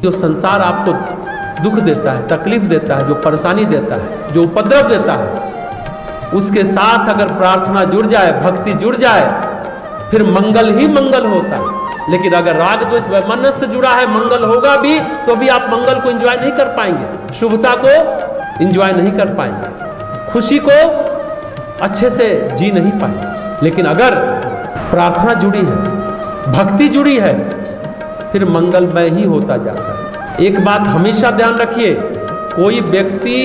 जो संसार आपको दुख देता है, तकलीफ देता है, जो परेशानी देता है, जो उपद्रव देता है, उसके साथ अगर प्रार्थना जुड़ जाए, भक्ति जुड़ जाए, फिर मंगल ही मंगल होता है। लेकिन अगर राग द्वेष वैमनस्य से जुड़ा है, मंगल होगा भी तो भी आप मंगल को एंजॉय नहीं कर पाएंगे, शुभता को एंजॉय नहीं कर पाएंगे, खुशी को अच्छे से जी नहीं पाएंगे। लेकिन अगर प्रार्थना जुड़ी है, भक्ति जुड़ी है, फिर मंगलमय ही होता जाता है। एक बात हमेशा ध्यान रखिए, कोई व्यक्ति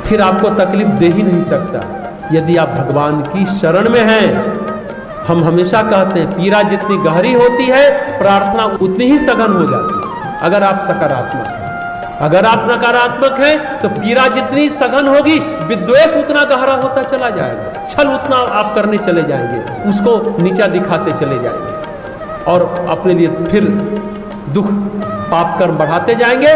फिर आपको तकलीफ दे ही नहीं सकता यदि आप भगवान की शरण में हैं। हम हमेशा कहते हैं पीड़ा जितनी गहरी होती है, प्रार्थना उतनी ही सघन हो जाती है। अगर आप सकारात्मक हैं, अगर आप नकारात्मक हैं, तो पीड़ा जितनी सघन होगी, विद्वेष उतना गहरा होता चला जाएगा, छल उतना आप करने चले जाएंगे, उसको नीचा दिखाते चले जाएंगे और अपने लिए फिर दुख पाप कर्म बढ़ाते जाएंगे,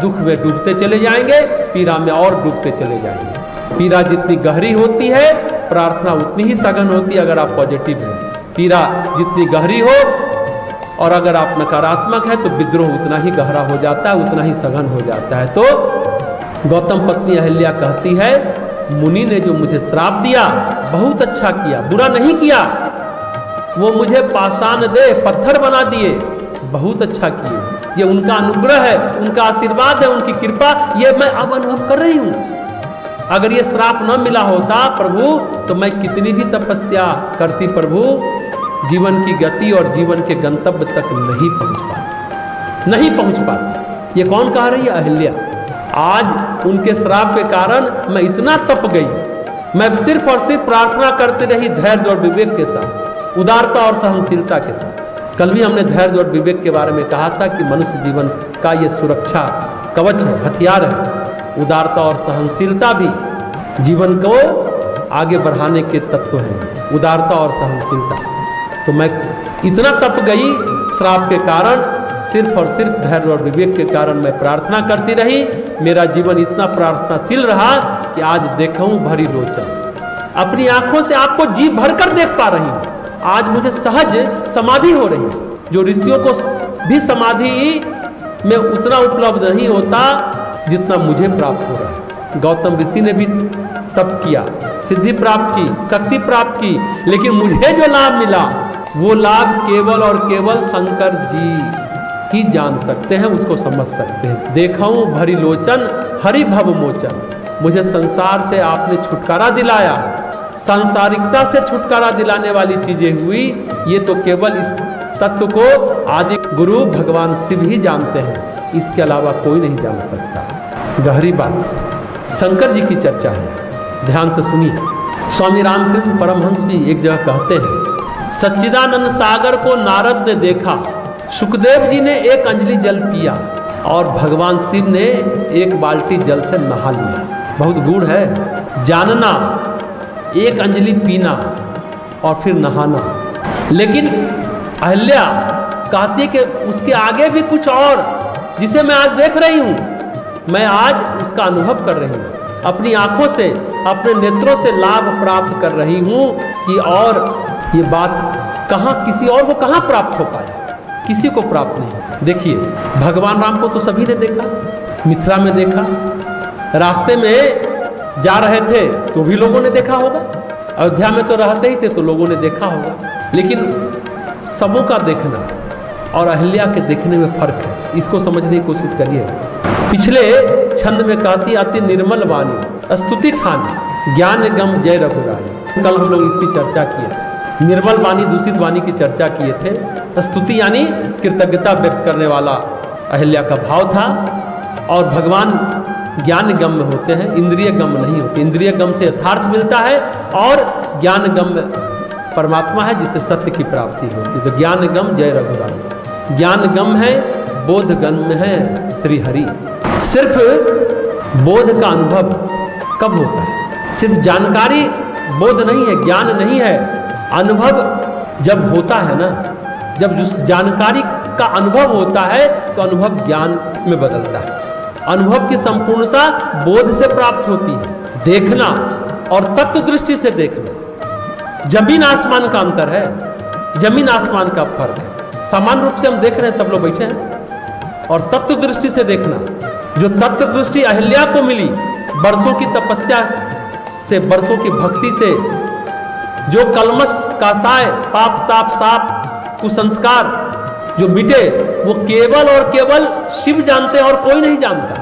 दुख में डूबते चले जाएंगे, पीड़ा में और डूबते चले जाएंगे। पीड़ा जितनी गहरी होती है, प्रार्थना उतनी ही सघन होती है अगर आप पॉजिटिव हैं। पीड़ा जितनी गहरी हो और अगर आप नकारात्मक हैं तो विद्रोह उतना ही गहरा हो जाता है, उतना ही सघन हो जाता है। तो गौतम पत्नी अहिल्या कहती है, मुनि ने जो मुझे श्राप दिया बहुत अच्छा किया, बुरा नहीं किया। वो मुझे पाषाण दे पत्थर बना दिए, बहुत अच्छा किए। ये उनका अनुग्रह है, उनका आशीर्वाद है, उनकी कृपा, ये मैं अब अनुभव कर रही हूं। अगर ये श्राप न मिला होता प्रभु तो मैं कितनी भी तपस्या करती प्रभु, जीवन की गति और जीवन के गंतव्य तक नहीं पहुंच पाती। ये कौन कह रही है? अहिल्या। आज उनके श्राप के कारण मैं इतना तप गई, मैं सिर्फ और सिर्फ प्रार्थना करती रही धैर्य और विवेक के साथ, उदारता और सहनशीलता के साथ। कल भी हमने धैर्य और विवेक के बारे में कहा था कि मनुष्य जीवन का ये सुरक्षा कवच है, हथियार है। उदारता और सहनशीलता भी जीवन को आगे बढ़ाने के तत्व हैं, उदारता और सहनशीलता। तो मैं इतना तप गई श्राप के कारण, सिर्फ और सिर्फ धैर्य और विवेक के कारण मैं प्रार्थना करती रही। मेरा जीवन इतना प्रार्थनाशील रहा कि आज देखूं भरी लोचन, अपनी आंखों से आपको जी भरकर देख पा रही हूं। आज मुझे सहज समाधि हो रही है, जो ऋषियों को भी समाधि में उतना उपलब्ध नहीं होता जितना मुझे प्राप्त हो रहा है। गौतम ऋषि ने भी तप किया, सिद्धि प्राप्त की, शक्ति प्राप्त की, लेकिन मुझे जो लाभ मिला वो लाभ केवल और केवल शंकर जी ही जान सकते हैं, उसको समझ सकते हैं। देखूं भरी लोचन हरि भव मोचन, मुझे संसार से आपने छुटकारा दिलाया, सांसारिकता से छुटकारा दिलाने वाली चीजें हुई। ये तो केवल इस तत्व को आदि गुरु भगवान शिव ही जानते हैं, इसके अलावा कोई नहीं जान सकता। गहरी बात शंकर जी की चर्चा है, ध्यान से सुनिए। स्वामी रामकृष्ण परमहंस भी एक जगह कहते हैं, सच्चिदानंद सागर को नारद ने देखा, सुखदेव जी ने एक अंजलि जल पिया और भगवान शिव ने एक बाल्टी जल से नहा लिया। बहुत गूढ़ है जानना, एक अंजलि पीना और फिर नहाना। लेकिन अहिल्या कहती कि उसके आगे भी कुछ और, जिसे मैं आज देख रही हूं, मैं आज उसका अनुभव कर रही हूं, अपनी आंखों से, अपने नेत्रों से लाभ प्राप्त कर रही हूं कि और ये बात कहां, किसी और को कहां प्राप्त हो पाए, किसी को प्राप्त नहीं। देखिए भगवान राम को तो सभी ने देखा, मिथिला में देखा, रास्ते में जा रहे थे तो भी लोगों ने देखा होगा, अयोध्या में तो रहते ही थे तो लोगों ने देखा होगा। लेकिन सबों का देखना और अहिल्या के देखने में फर्क है, इसको समझने की कोशिश करिए। पिछले छंद में कहती अति निर्मल वाणी स्तुति ठानी, ज्ञान गम जय रघुराई। कल हम लोग इसकी चर्चा किए, निर्मल वाणी दूषित वाणी की चर्चा किए थे। स्तुति यानी कृतज्ञता व्यक्त करने वाला अहिल्या का भाव था, और भगवान ज्ञान गम में होते हैं, इंद्रिय गम नहीं होते। इंद्रिय गम से यथार्थ मिलता है और ज्ञान गम परमात्मा है जिसे सत्य की प्राप्ति होती है। तो ज्ञान गम जय रघुराई, ज्ञान गम है बोधगन में है श्री हरि। सिर्फ बोध का अनुभव कब होता है? सिर्फ जानकारी बोध नहीं है, ज्ञान नहीं है। अनुभव जब होता है ना, जब जिस जानकारी का अनुभव होता है तो अनुभव ज्ञान में बदलता है। अनुभव की संपूर्णता बोध से प्राप्त होती है। देखना और तत्व दृष्टि से देखना जमीन आसमान का अंतर है, जमीन आसमान का फर्क है। सामान्य रूप से हम देख रहे हैं, सब लोग बैठे हैं, और तत्व दृष्टि से देखना, जो तत्व दृष्टि अहिल्या को मिली वर्षों की तपस्या से, वर्षों की भक्ति से, जो कलमश का साय, पाप ताप साप कुसंस्कार जो मिटे, वो केवल और केवल शिव जानते हैं और कोई नहीं जानता।